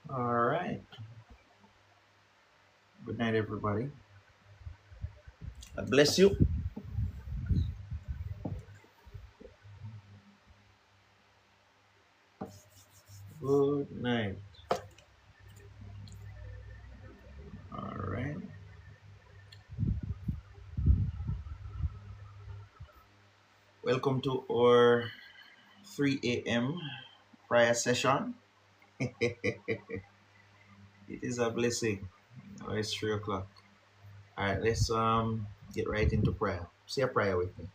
All right. Good night, everybody. God bless you. Good night. All right. Welcome to our 3 a.m. prayer session. It is a blessing. Now it's 3 o'clock. All right. Let's get right into prayer. Say a prayer with me.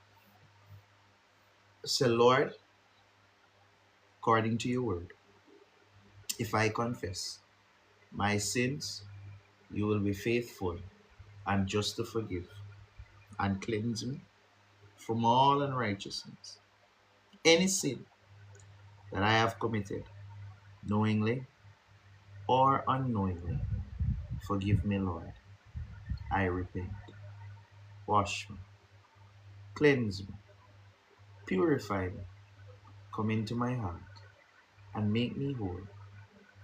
Say, Lord, according to your word, if I confess my sins, you will be faithful and just to forgive and cleanse me from all unrighteousness. Any sin that I have committed, knowingly or unknowingly, forgive me, Lord. I repent. Wash me, cleanse me, purify me, come into my heart, and make me whole.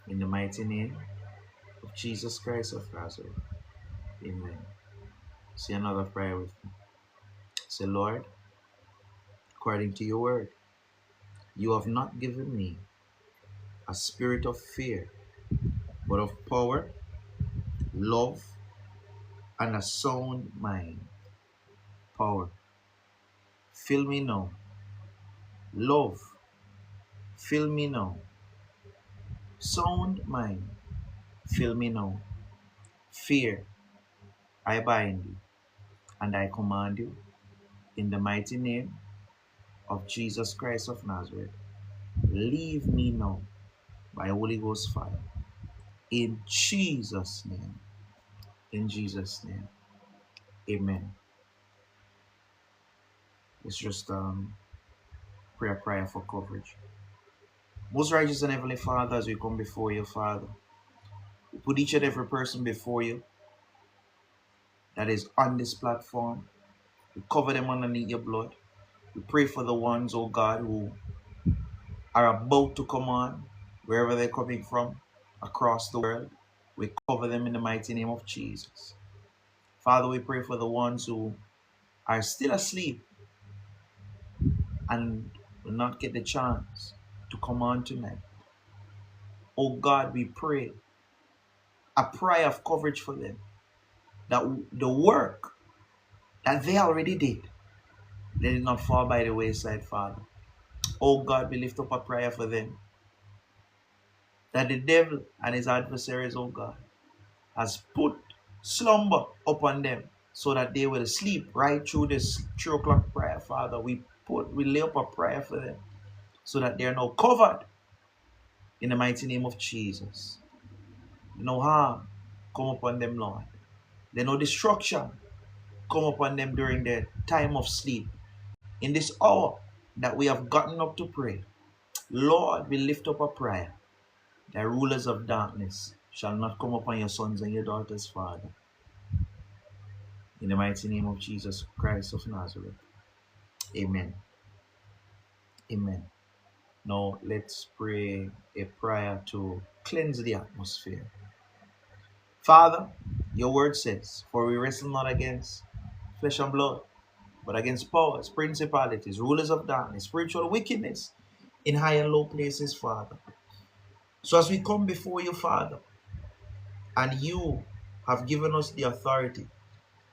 In the mighty name of Jesus Christ of Nazareth. Amen. Say another prayer with me. Say, Lord, according to your word, you have not given me a spirit of fear, but of power, love, and a sound mind. Power. Fill me now. Love. Fill me now. Sound mind. Fill me now. Fear. I bind you and I command you in the mighty name of Jesus Christ of Nazareth. Leave me now by Holy Ghost fire. In Jesus' name. In Jesus' name. Amen. It's just prayer for coverage. Most righteous and heavenly Father, as we come before you, Father, we put each and every person before you that is on this platform. We cover them underneath your blood. We pray for the ones, oh God, who are about to come on, wherever they're coming from, across the world. We cover them in the mighty name of Jesus. Father, we pray for the ones who are still asleep and will not get the chance to come on tonight. Oh God, we pray a prayer of coverage for them, that the work that they already did, let it not fall by the wayside, Father. Oh God, we lift up a prayer for them, that the devil and his adversaries, oh God, has put slumber upon them so that they will sleep right through this 3 o'clock prayer, Father. We lay up a prayer for them so that they are now covered in the mighty name of Jesus. No harm come upon them, Lord. There no destruction come upon them during their time of sleep. In this hour that we have gotten up to pray, Lord, we lift up a prayer that rulers of darkness shall not come upon your sons and your daughters, Father. In the mighty name of Jesus Christ of Nazareth. Amen. Amen. Now let's pray a prayer to cleanse the atmosphere. Father, your word says, for we wrestle not against flesh and blood, but against powers, principalities, rulers of darkness, spiritual wickedness in high and low places, Father. So as we come before you, Father, and you have given us the authority,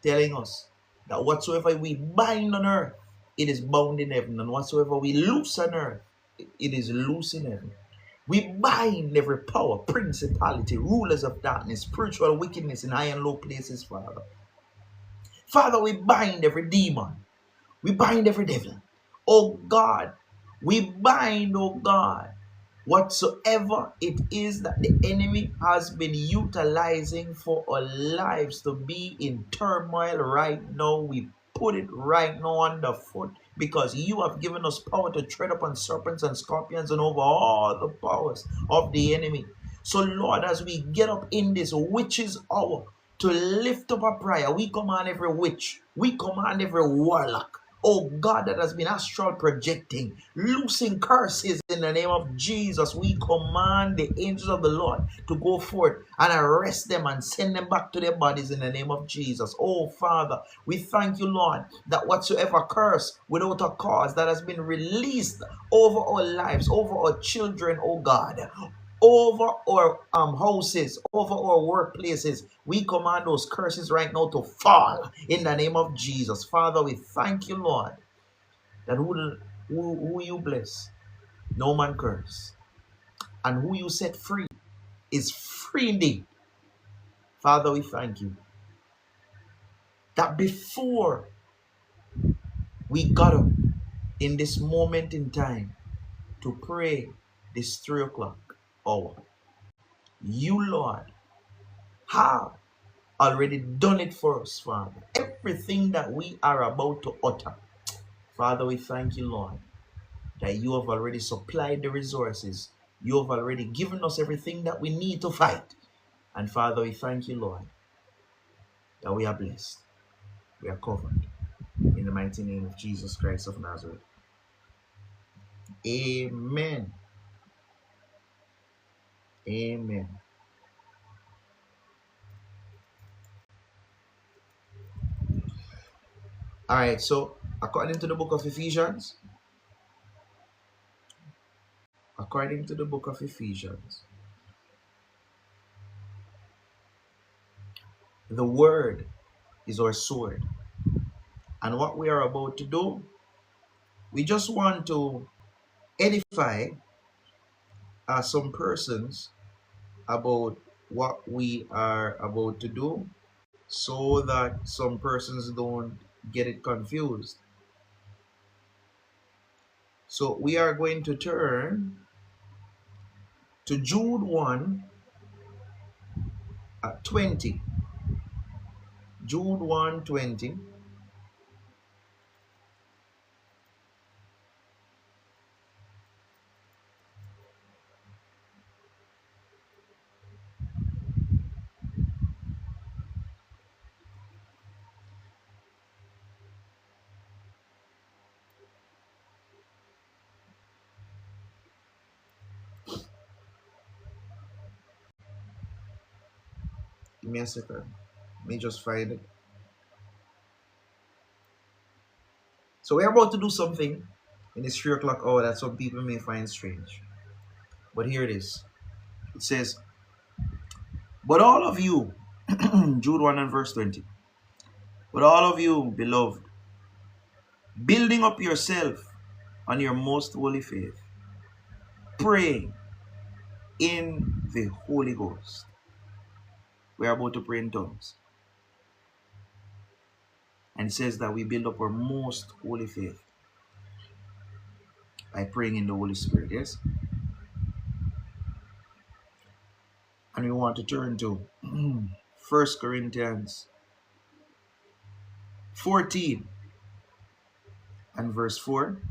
telling us that whatsoever we bind on earth, it is bound in heaven, and whatsoever we loose on earth, it is loose in heaven. We bind every power, principality, rulers of darkness, spiritual wickedness in high and low places, Father. Father, we bind every demon. We bind every devil. Oh God, we bind, oh God, whatsoever it is that the enemy has been utilizing for our lives to be in turmoil right now. We put it right now underfoot, because you have given us power to tread upon serpents and scorpions and over all the powers of the enemy. So Lord, as we get up in this witch's hour to lift up a prayer, we command every witch, we command every warlock, oh God, that has been astral projecting, loosing curses in the name of Jesus. We command the angels of the Lord to go forth and arrest them and send them back to their bodies in the name of Jesus. Oh Father, we thank you, Lord, that whatsoever curse without a cause that has been released over our lives, over our children, oh God, over our houses, over our workplaces, we command those curses right now to fall in the name of Jesus. Father, we thank you, Lord, that who you bless, no man curse, and who you set free is free indeed. Father, we thank you that before we got up in this moment in time to pray this 3 o'clock hour, you, Lord, have already done it for us, Father. Everything that we are about to utter, Father, we thank you, Lord, that you have already supplied the resources. You have already given us everything that we need to fight. And Father, we thank you, Lord, that we are blessed. We are covered. In the mighty name of Jesus Christ of Nazareth. Amen. Amen. All right, so according to the book of Ephesians, the word is our sword. And what we are about to do, we just want to edify some persons about what we are about to do so that some persons don't get it confused. So we are going to turn to Jude 1 20. Jude 1:20. Give me a second. Let me just find it. So we're about to do something in this 3 o'clock hour that some people may find strange. But here it is. It says, but all of you, Jude 1 and verse 20. But all of you, beloved, building up yourself on your most holy faith, praying in the Holy Ghost. We're about to pray in tongues. And it says that we build up our most holy faith by praying in the Holy Spirit, yes? And we want to turn to 1 Corinthians 14 and verse 4.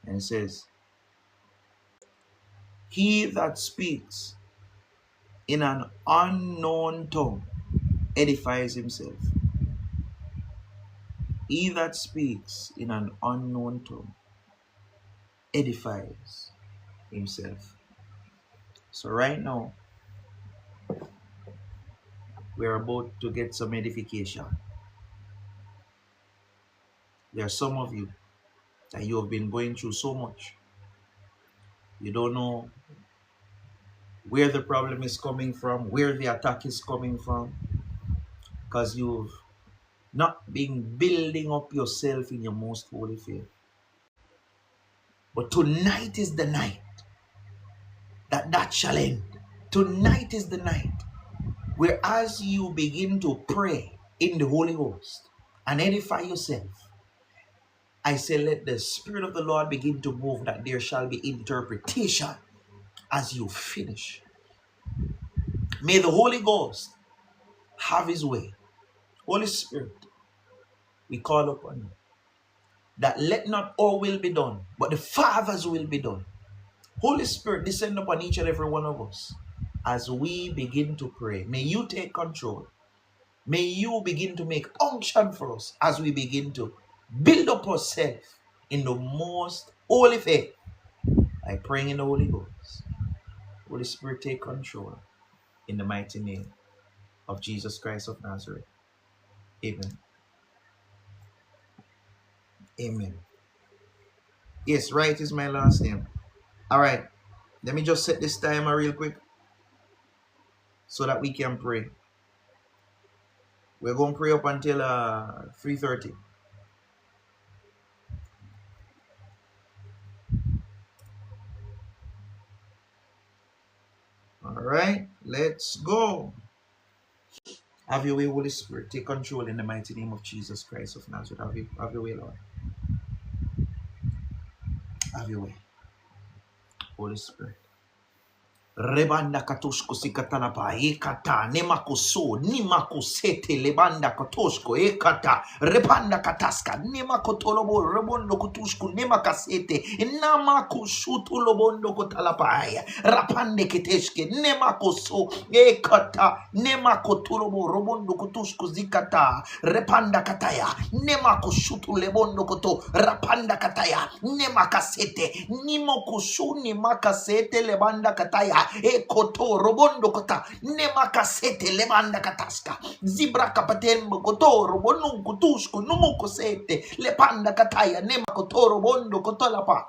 And it says, he that speaks in an unknown tongue edifies himself. He that speaks in an unknown tongue edifies himself. So right now, we're about to get some edification. There are some of you that you have been going through so much. You don't know where the problem is coming from, where the attack is coming from, because you've not been building up yourself in your most holy faith. But tonight is the night that shall end. Tonight is the night where as you begin to pray in the Holy Ghost and edify yourself, I say let the Spirit of the Lord begin to move, that there shall be interpretation as you finish. May the Holy Ghost have his way. Holy Spirit, we call upon you, that let not our will be done, but the Father's will be done. Holy Spirit, descend upon each and every one of us. as we begin to pray, may you take control. May you begin to make unction for us as we begin to build up ourselves in the most holy faith. I pray in the Holy Ghost. Holy Spirit, take control in the mighty name of Jesus Christ of Nazareth. Amen. Amen. Yes, right is my last name. All right. Let me just set this timer real quick so that we can pray. We're going to pray up until 3:30. All right, let's go. Have your way, Holy Spirit. Take control in the mighty name of Jesus Christ of Nazareth. Have your way, Lord. Have your way, Holy Spirit. Rebanda katoshko sikatalapa ekata nemakoso nimakosete lebanda katoshko ekata repanda kataska nemakotolobo rebondo kutushko nemakasete namakushutu lobondo kotalapaya rapande keteshke nemakoso ekata nemakotolobo robondo kutushko zikata repanda kataya nemakoshutu lebondo koto rapanda kataya nemakasete nimokushu nimakasete lebanda kataya ekoto robondo kota nemakasete lebanda kataska zibra kapatembo koto robonu kutushku numukosete lepanda kataya nemakoto robondo kotolapa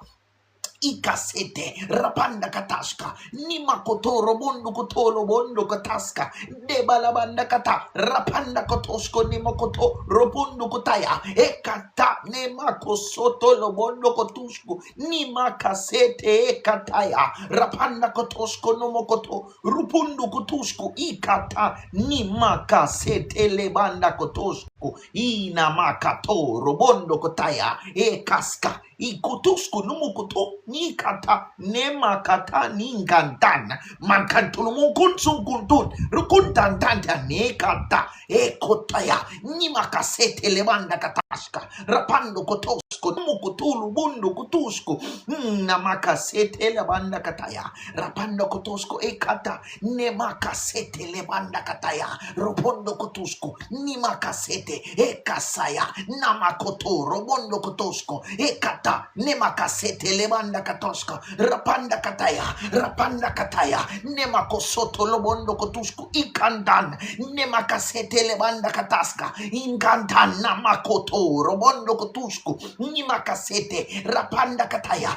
ikasete rapanda kataska nima kotoro bondo kotoro bondo kataska debalabanda kata rapanda kotosko nima koto robondo kotaya ekata nema kosoto lobondo kotusko nima kasete ekataya rapanda kotosko nomo koto rupundo kotusko ikata nima kasete lebanda kotosko ina makato robondo kotaya ekaska ikutusku numukutu nikata nemakata ningantana mankantulumukunsukuntun rukuntantanta nekata ekotaya nimakasete lebanda katashka rapando kotosko numukutulu bundu kutusku namakasete lebanda kataya rapando kotosko ekata nemakasete lebanda kataya robondo kotusku nimakasete ekasaya namakoto robondo kotosko ekata nemakasete lebanda katoska rapanda kataya nemakosoto lobondo kotusku ikandan nemakasete lebanda kataska inkantan namakoto robondo kotusku nimakasete rapanda kataya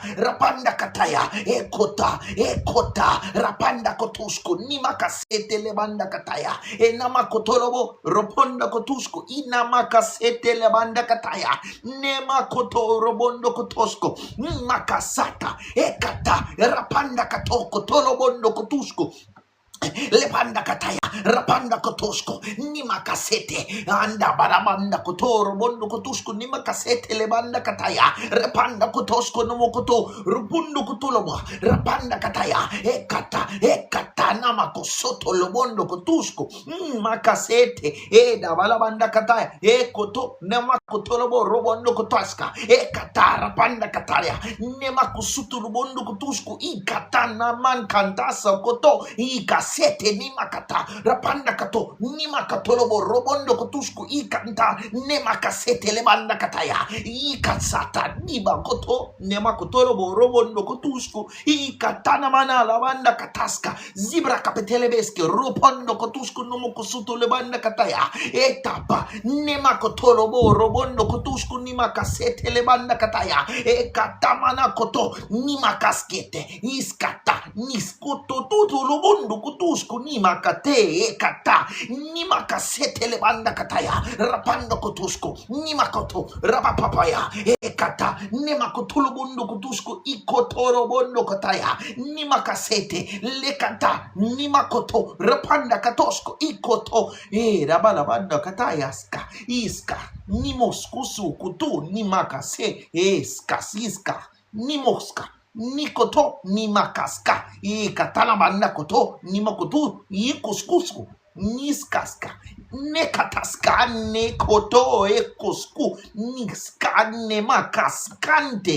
ekota rapanda kotusku nimakasete lebanda kataya enamakotolobo robondo kotusku inamakasete lebanda kataya nemakoto robondo kotosko makasata ekata rapanda katoko tolobondo kotusko lepanda kataya rapanda kotosko nimakasete anda baramanda kotoro bondo kotusko nimakasete lebanda kataya repanda kotosko nomokoto rupundo kotolobo rapanda kataya ekata namakosoto lobondo kotusko makasete eda balabanda kataya ekoto namakotolobo robondo kotaska ekata rapanda kataya nemakusutu lobondo kotusko ikatana man kantasa koto ikasete nimakata rapanda kato nimakatolobo robondo kotusku ikanta nemakasete lebanda kataya ikasata nibakoto nemakotolobo robondo kotusku ikatana mana labanda kataska zibra kapetelebeske robondo kotusku nomokusuto lebanda kataya etapa nemakotolobo robondo kotusku nimakasete lebanda kataya ekatamana koto nimakaskete iskata niskuto tutu lobondo kutusku nimakate ekata nimakasete lebanda kataya rapando kutusku nimakoto rapapapaya ekata nimakotulubondo kutusku ikotoro bondo kataya nimakasete lekata nimakoto rapanda katosko ikoto rabalabanda kataya iska nimoskusu kutu nimakase iska nimoska nikoto nimakaska ikatala banda koto nimakotu ikuskusku niskaska, nekataska, nekoto, ekosku, niska, nemakaskante,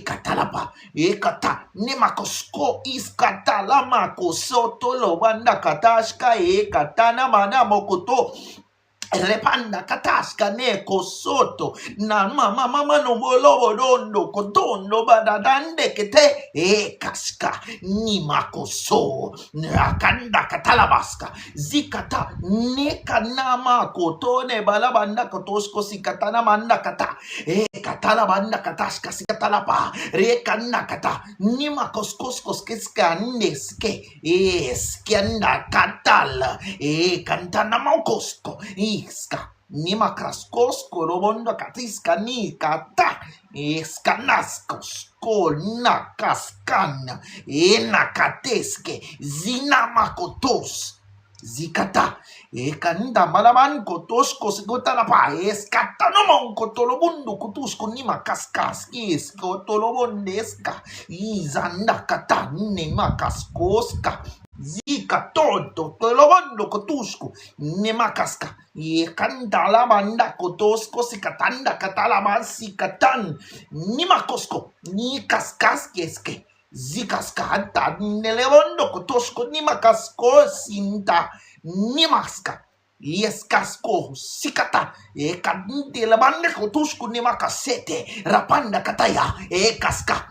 katalapa, kata, nemakosko, iskatalama, kosoto, lobanda, katashka, katana, mana, mokoto, repanda kataska neko soto na mama no bolo dondo kotondo badadande kete kaska ni makoso nakanda katalabaska zikata neka nama kotone balabanda kotosko sikatana manda kata katalabanda kataska sikatalapa rekanda kata ni makoskoskos keska neske skenda katala kantana maukosko iska nima kraskosko robondo katiska ni kata skanaskosko nakaskana nakateske zinamakotos zikata kanda malaman kotosko sigota pa eskata no kotolobundo kutusko nima kaskas kotolobondeska izanda kata nima kaskoska zika tonto tolobondo kotusku nemakaska kanda banda kotosko sikatanda katalaban sikatan nimakosko ni kaskas keske zikaska hata nelebondo kotosko nimakasko sinta nimaska yeskasko sikata kadinte labanda kotusku nimakasete rapanda kataya kaska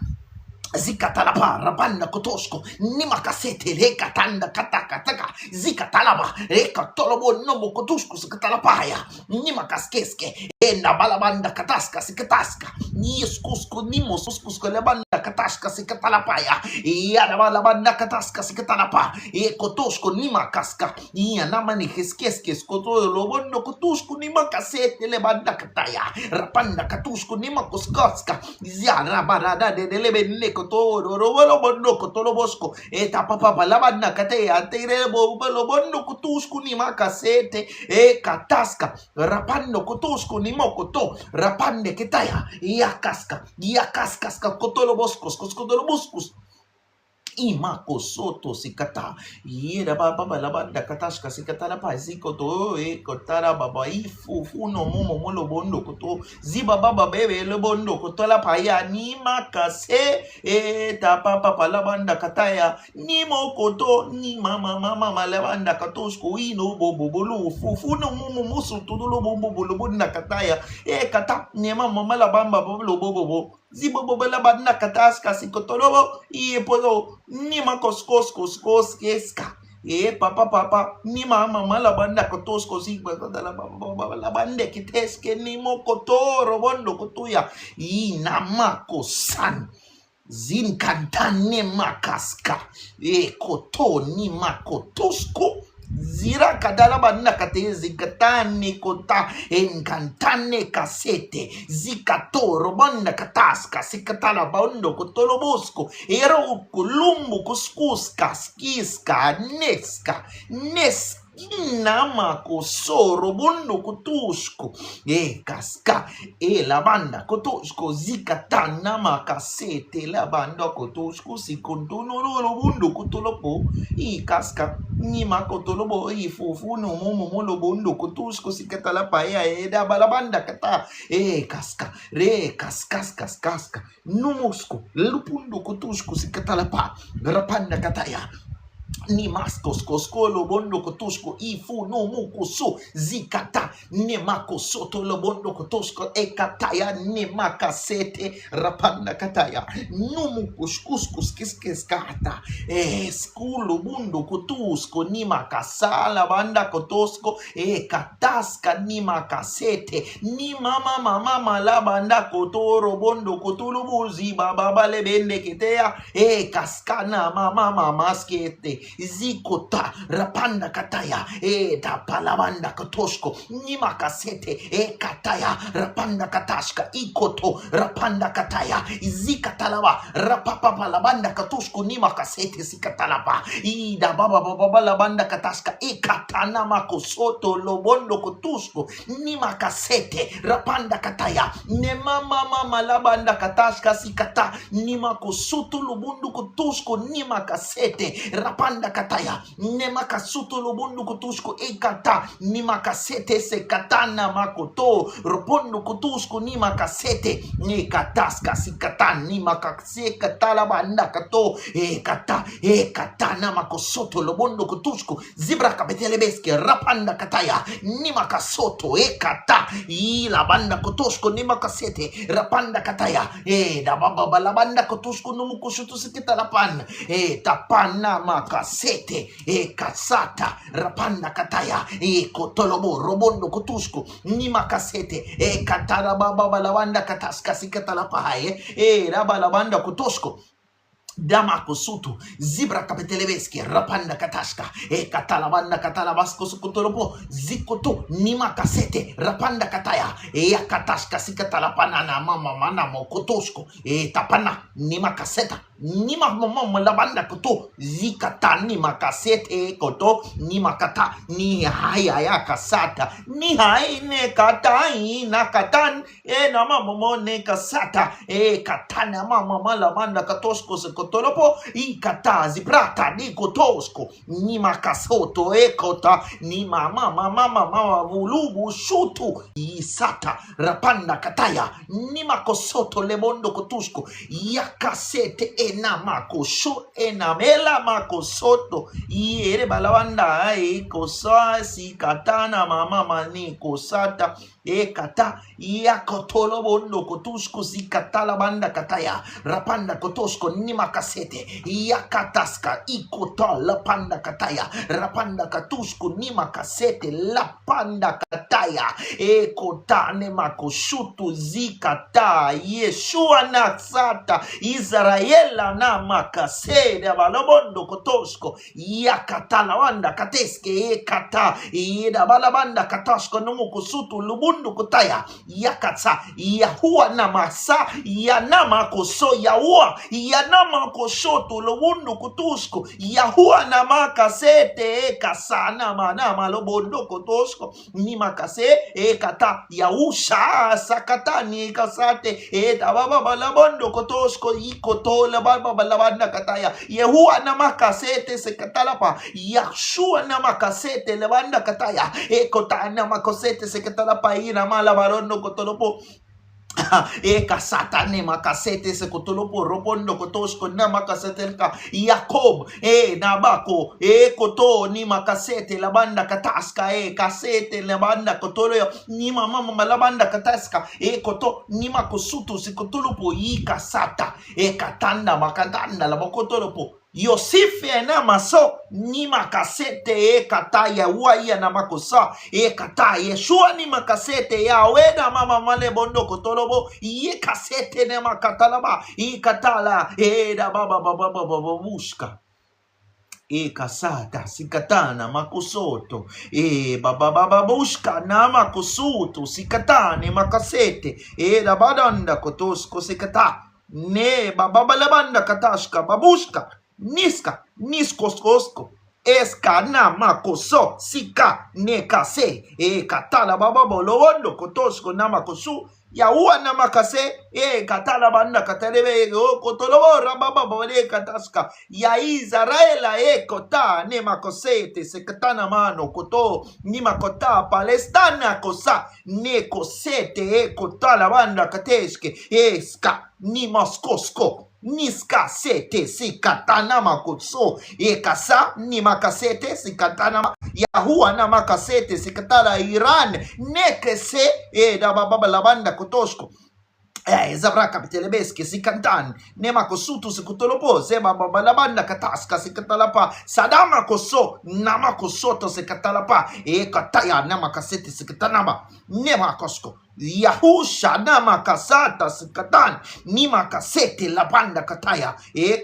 zikatalapa rabanda kotosko nimakasete rekatanda katakataka zikatalaba rekatolobo nomo kotusko zikatalapaya nimakaskeske na balabanda kataska sikataska niskusko nimoskusko lebanda kataska sikatalapaya ya balabanda kataska sikatalapa kotosko nimakaska ya namani keskeske skoto lobondo kotusko nimakasete lebanda kataya rapanda katusko nimakoskaska ya rabarada de lebenne kotoro robolo bondo kotolo bosco eta papa labana kate atere bobolo bondo kutusku ni makasete kataska rapando kutusku ni mokoto rapande ketaya yakaska kotolo bosco kotolo boscos imako soto sikata yera baba labanda katashka sikata la paziko to kotara baba ifu no momo molo bondo koto ziba baba bebe le bondo kotola paya ni makase ta papa labanda kataya ni mokoto ni mama labanda katosko ino bobo bolo fu no momo musu todo bobo bolo bonda kataya kata ni mama labamba bobo bobo zibo bela badna kataska sikotolobo podo ni makoskos keska papa ni mama la banda kotosko sigba la bande kiteske ni mokotoro bondo kotuya namako san zin kantane makaska koto ni makotosko zira kadala banna kate zikatane kota enkantane kasete zikatoro banda kataska sikatala bondo kotolo bosco ero kulumbu kuskuska skiska neska nama kosoro bondo kutusko kaska la banda kotusko zikatana makasete la banda kotusko sikontono lo bondo kutolopo kaska ni makotolobo fufu no momo lo bondo kutusko sikatala paya da balabanda kata kaska re kaska numusko lupundo kutusko sikatala pa rapanda kataya ni maskos koskolo bondo kotusko ifu no mukuso zikata ne makosoto lo bondo kotusko ekataya ne makasete rapanda kataya no mukuskuskus kiskeskata skulo bondo kotusko ni makasala banda kotosko kataska ni makasete ni mama la banda kotoro bondo kotulu buzi baba le bende ketea kaskana mama maskete zikota rapanda kataya da palabanda kotosko nima kasete kataya rapanda katashka ikoto rapanda kataya zikatalaba rapapa palabanda katosko nima kasete zikatalaba ida baba labanda katashka ikatana makosoto lobondo kotusko nima kasete rapanda kataya ne mama labanda katashka sikata nima kosoto lobondo kotusko nima kasete rapanda rapanda kataya nemaka suto lobondo kutusko ekata nimaka sete se katana makoto ropondo kutusko nimaka sete ekataska sikata nimaka se katala banda kato ekata namako soto lobondo kutusko zibra kapetelebeske rapanda kataya nimaka soto ekata ila banda kutusko nimaka sete rapanda kataya da baba balabanda kutusko numuko shutu sikita lapan tapana makasete kasata rapanda kataya kotolobo robondo kutusko ni makasete katara baba balabanda kataska sikita lapaye rabalabanda kutusko Dama kosutu zibra kapetelebeski rapanda katashka katalabanda katalabasko sukutolopo zikoto nima kasete rapanda kataya katashka sikatalapana na mama mana mokotosko tapana nima kaseta nima mama labanda koto zikata nima kasete koto nima kata ni haya ya kasata ni hai ne kata ina katan na mama ne kasata katana mama malabanda katosko Tolopo ikatazi prata niko tosko ni makasoto ekota ni mama vulubu shutu isata rapanda kataya ni makosoto lebondo kotusko yakasete enamako shu enamela makosoto iere balawanda kosa si katana mama ni kosata ekata yakotolo bondo kotusko zikatala banda kataya rapanda kotosko ni makasete yakataska ikota la panda kataya rapanda katusko ni makasete la panda kataya ekota ne makoshutu zikata Yeshua naksata Israela na makasede balobondo kotosko yakatala wanda kateske ekata ida balabanda katasko numukusutu lubundu kutaya yakatsa yahua namasa yanama koso yahua yanama koshoto lubundu kutusko yahua namaka sete kasana manama lobondo kotosko ni makase ekata yahusha sakatani kasate baba balabondo kotosko ikotola baba balabanda kataya yahua namaka sete sekatalapa yashua namaka sete lebanda kataya ekota namaka sete sekatalapa ina mala barondo kotolopo kasata ne makasete se kotolopo robondo kotosko na makasetelka Yakob nabako koto ni makasete labanda kataska kasete labanda kotolo ni mama labanda kataska koto ni makosutu se kotolopo kasata katanda makaganda labokotolopo Yosife na maso ni makasete kataya uaya na makosa kata Yeshua ni makasete ya weda mama male bondo kotolobo kasete ne makatalaba katala da baba bushka kasata sikatana makosoto baba bushka na makosuto sikatane makasete da badanda kotosko sikata ne baba balabanda katashka babushka Niska, niskoskosko, eska na makoso, sika, nekase, katala baba bolowondo, kotosko na makosu, yaua na makase, katala banda katalebe, kotolobo rababa bole kataska, ya Israela, kota, ne makosete, sekatana mano, koto, ni makota, palestana kosa, ne kosete, kotala banda kateske, eska, ni moskosko, Niska sete si katana makotso kasa ni makasete si katana Yahua na makasete si katana Iran nekese da baba labanda kotosko Zabra kapitelebeske si kantan nema kosutu si kutolopo zeba baba labanda kataska si katalapa sadama koso nama kosoto si katalapa kataya nama kasete si katanaba nema kosko Yahusha nama kasata sikatan nima kasete labanda kataya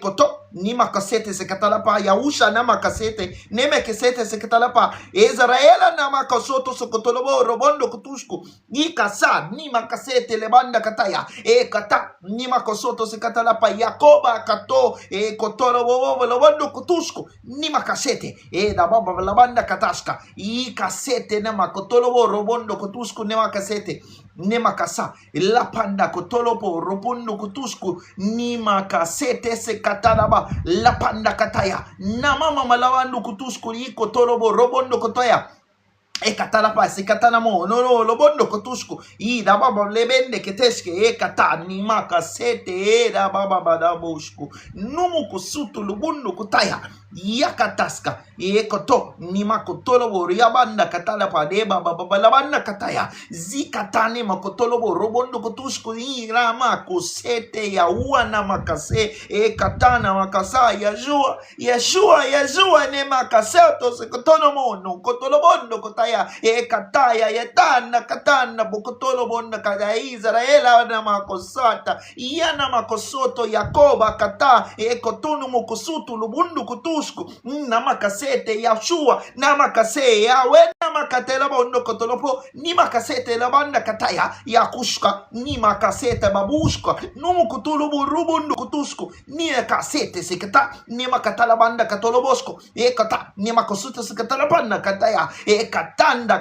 koto nima kasete sekatalapa Yahusha nama kasete neme kasete sekatalapa Israela nama kasoto sokotolobo robondo kutushku ni kasa nima kasete lebanda kataya kata nima kosoto sekatalapa Yakoba kato kotoro robondo kutushku nima kasete da baba labanda katashka kasete nama kotolobo robondo kutushku nima kasete nemakasa lapanda kotolopo robondo kutusku nimakasete se kataraba lapanda kataya namama malawandu kutusku iko tolobo robondo kotoya e katala pasi katana mo no lobondo kotusku I da baba lebende keteske e katani maka sete e da baba badabushku numu kusutu lubundo kutaya yakataska e koto ni makotolo boria banda katala pade baba baba labanda kataya zikatane makotolo bo robondo kotusku I rama kusete ya uana makase e katana makasa Yeshua ne makaseto se kotono mono kotolo bondo kotaya e kataya yetana katana bokotolo bonda kaya Israela na makosata yana makosoto Yakoba kata e kotono mokosutu lubundu kutusku na makasete Yeshua na makase yawe na makatela bondo kotolopo ni makasete la banda kataya yakushka ni makasete babushka numu kutulu burubundu kutusku ni kasete sekata ni makatala banda katolobosco e kata ni makosuta sekatala banda kataya e katanda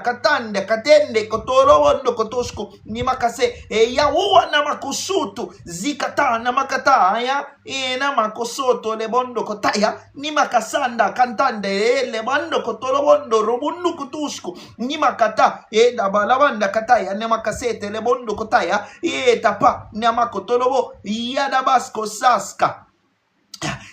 katende kotolobondo kotosco ni makase e ya uwa na makosutu zikata na makata ya e na makosoto le bondo kotaya ni makasanda kantande le bondo kotolobondo robundu kutusco ni makata e da balabanda kataya ne makasete le bondo kotaya e tapa ni makotolobo ya da basko saska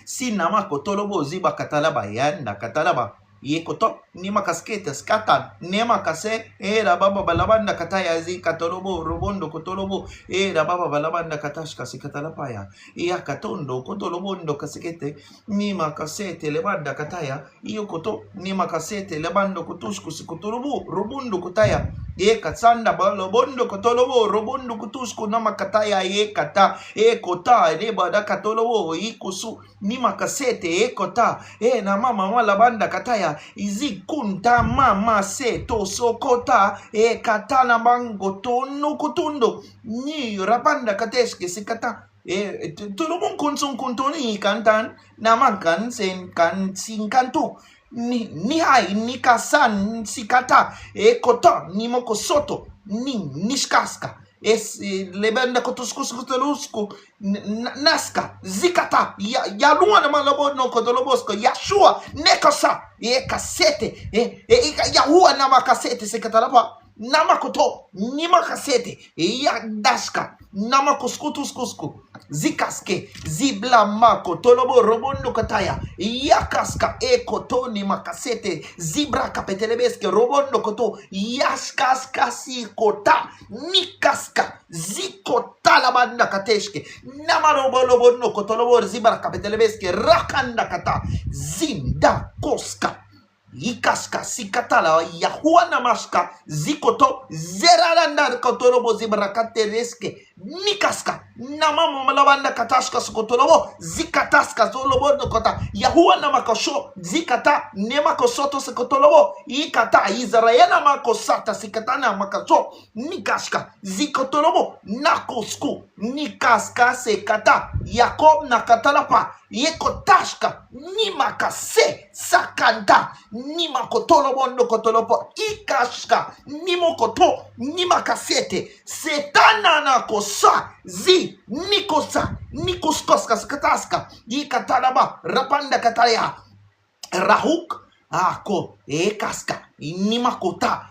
sina makotolobo ziba katalaba yanda katalaba yekoto ni makaskete skatan ne makase era baba balabanda kataya zi katolobo robondo kotolobo era baba balabanda katashka sikatalapa ya katondo kotolobondo kasikete ni makasete lebanda kataya koto ni makasete lebando kutushku sikotolobo robondo kotaya katsanda balobondo kotolobo robondo kutushku na makataya kata kota ne bada katolobo ikusu ni makasete kota na mama wala banda kataya izi kunta mama seto sokota katana bango tono kutundo ni rapanda kateske sikata tulubun kunsun kuntoni kantan namankan sen kan sinkantu ni hai ni kasan sikata kota ni moko soto ni nishkaska lebenda kotusku naska zikata ya luana malabono kotolobosko Yeshua nekosa kasete ya huwa na makasete sekatalapa namakoto ni makasete ya daska namakoskutuskusku zikaske zibla mako tolobo robondo kataya yakaska ekotoni makasete zibra kapetelebeske robondo koto yaskaskasi kota nikaska zikota la banda kateshke namarobolobono kotolobo zibra kapetelebeske rakanda kata zinda koska Ikaska sikatala Yahua namaska zikoto zeraranda kotolobo zibrakatereske nikaska namama malabanda katashka skotolobo zikataska zolobo kota Yahua namakosho zikata nemakosoto skotolobo ikata Israela makosata sikatana makaso nikaska zikotolobo nakosku nikaska sekata Yakob nakatalapa yekotashka nimakase sakanta nimakotolobondo kotolopo ikashka nimokoto nimakasete setana na kosa zi nikosa nikoskoska skataska ikatalaba rapanda kataya rahuk ako ekaska nimakota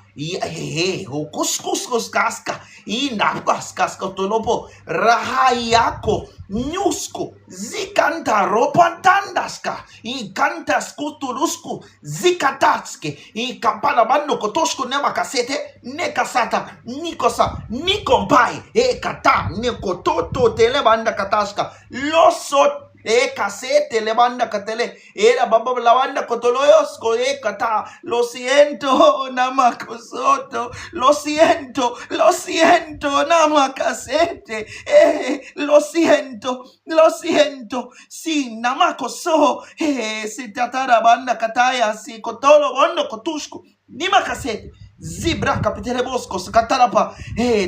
kuskus kaska inapaskaska tolopo rahayako nyusko zikanta ropantandaska ikantas kutulusku zikatatske ikampana bando kotoshko nema kasete nekasata nikosa nikompai kata nekototo telebanda katashka losot kasete le banda katele era baba la banda kotoloyos ko kata lo siento namakosoto lo siento namakasete lo siento si namakoso si tatara banda kataya si kotolo bondo kotushku nimakasete zibra kapitele bosco skatarapa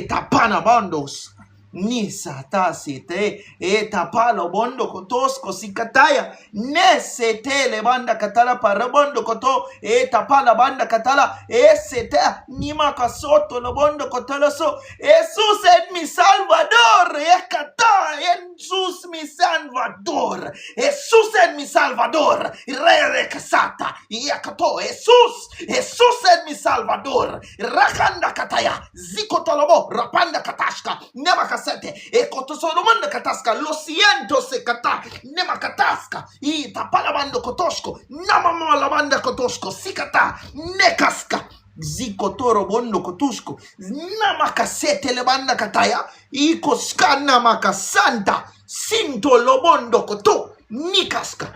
tapana bandos Nisata sete tapalo bondo kotosko sikataya nesete le banda katala parabondo koto tapala banda katala sete nima kasoto lo bondo kotolo so Jesus es mi salvador kata Jesus mi salvador Jesus es mi salvador re de kasata yakato Jesus es mi salvador rakanda kataya zikotolobo rapanda katashka nema kasete ekotosolomanda kataska lo siento se kata nema kataska tapalabando kotoshko nama lavanda kotoshko sikata nekaska zikotoro bondo kotushko nama kasete lebanda kataya ikoska nama kasanta sinto lobondo koto nikaska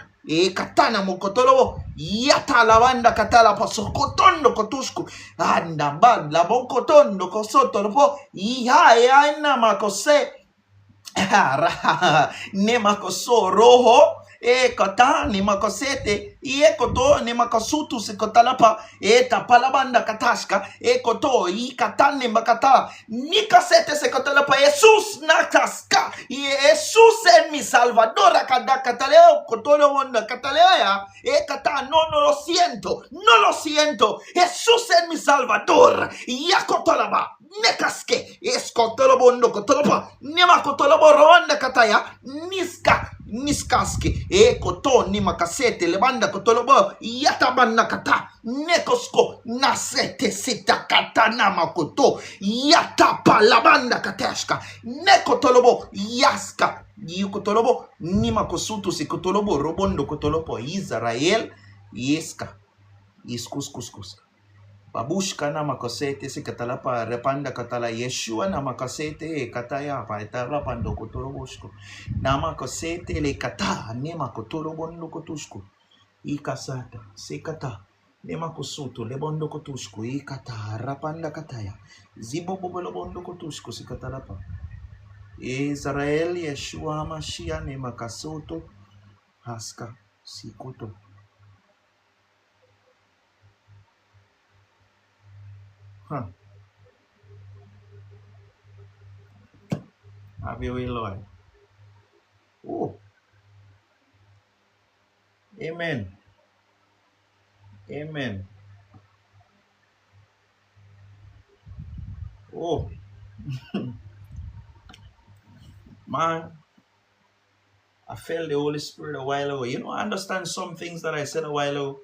katana mokotolobo yata lavanda katala pasokotondo kotushku anda banda bokotondo kosoto lobo ya na makose nemakoso roho kata nemakosete koto nemakasutu sekotalapa tapalabanda katashka koto kata nemakata nikasete sekotalapa Jesus nakaska Jesus es mi salvador kada kataleo kotolo wanda katalea kata no lo siento Jesus es mi salvador yakotolaba nekaske eskotolobondo kotolopa nema kotolobo ronda kataya niskaske koto nima kasete lebanda kotolobo yatabanda kata nekosko nasete sita katana makoto yatapa labanda katashka nekotolobo yaska yukotolobo nima kosutu sikotolobo robondo kotolopo Israel yeska iskuskuskus Babushka na makosete si katalapa repanda katala Yeshua na makosete kataya pa etara pando kotoroboshko na makosete le kata ne makotorobondo kotushko ikasata se kata ne makosuto le bondo kotushko ikata rapanda kataya zibo bobolo bondo kotushko si katalapa Israel Yeshua Mashiach ne makasoto haska sikuto. Huh. Have your way, Lord. Oh, amen. Amen. Oh, man, I felt the Holy Spirit a while ago. You know, I understand some things that I said a while ago.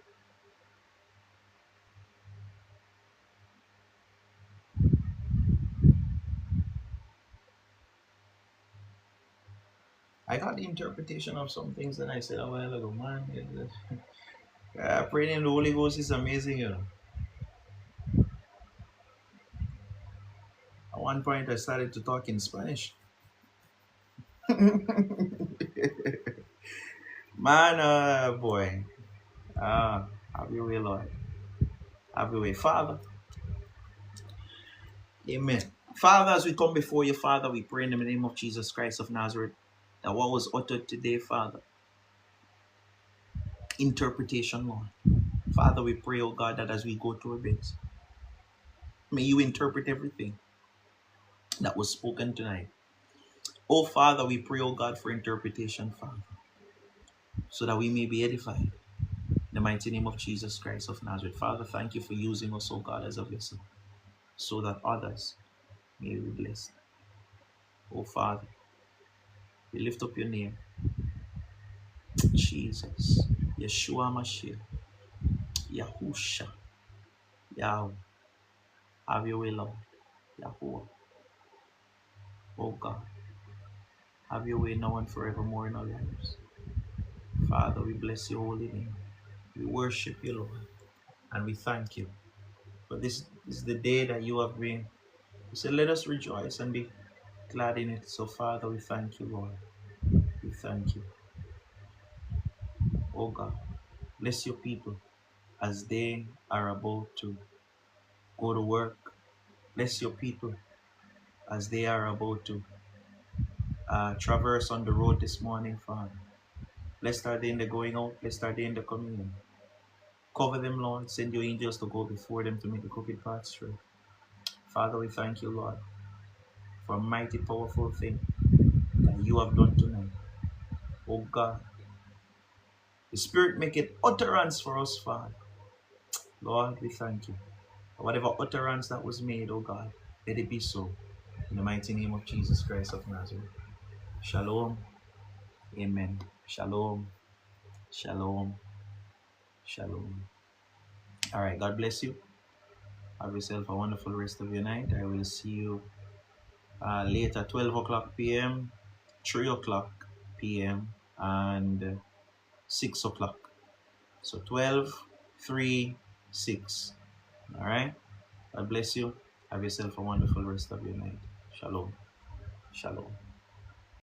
I got the interpretation of some things that I said a while ago, man. Praying in the Holy Ghost is amazing, you know. At one point, I started to talk in Spanish. Man, boy. Have your way, Lord. Have your way, Father. Amen. Father, as we come before you, Father, we pray in the name of Jesus Christ of Nazareth that what was uttered today, Father, interpretation, Lord. Father, we pray, oh God, that as we go through this, may you interpret everything that was spoken tonight. Oh Father, we pray, oh God, for interpretation, Father, so that we may be edified. In the mighty name of Jesus Christ of Nazareth. Father, thank you for using us, oh God, as a vessel, so that others may be blessed. Oh Father, we lift up your name, Jesus, Yeshua Mashiach, Yahusha, Yahweh. Have your way, Lord. Yahuwah. Oh God, have your way now and forevermore in our lives. Father, we bless your holy name. We worship you, Lord, and we thank you. For this is the day that you have been. You said, let us rejoice and be glad in it. So, Father, we thank you, Lord. We thank you. Oh God, bless your people as they are about to go to work. Bless your people as they are about to traverse on the road this morning, Father. Blessed are they in the going out. Blessed are they in the coming in. Cover them, Lord. Send your angels to go before them to make the crooked path straight. Father, we thank you, Lord. for a mighty, powerful thing that you have done tonight. Oh God, the Spirit make it utterance for us, Father. Lord, we thank you. Whatever utterance that was made, oh God, let it be so. In the mighty name of Jesus Christ of Nazareth. Shalom. Amen. Shalom. Shalom. Shalom. All right. God bless you. Have yourself a wonderful rest of your night. I will see you later, 12 o'clock p.m., 3 o'clock p.m., and 6 o'clock. So 12, 3, 6. All right. God bless you. Have yourself a wonderful rest of your night. Shalom. Shalom.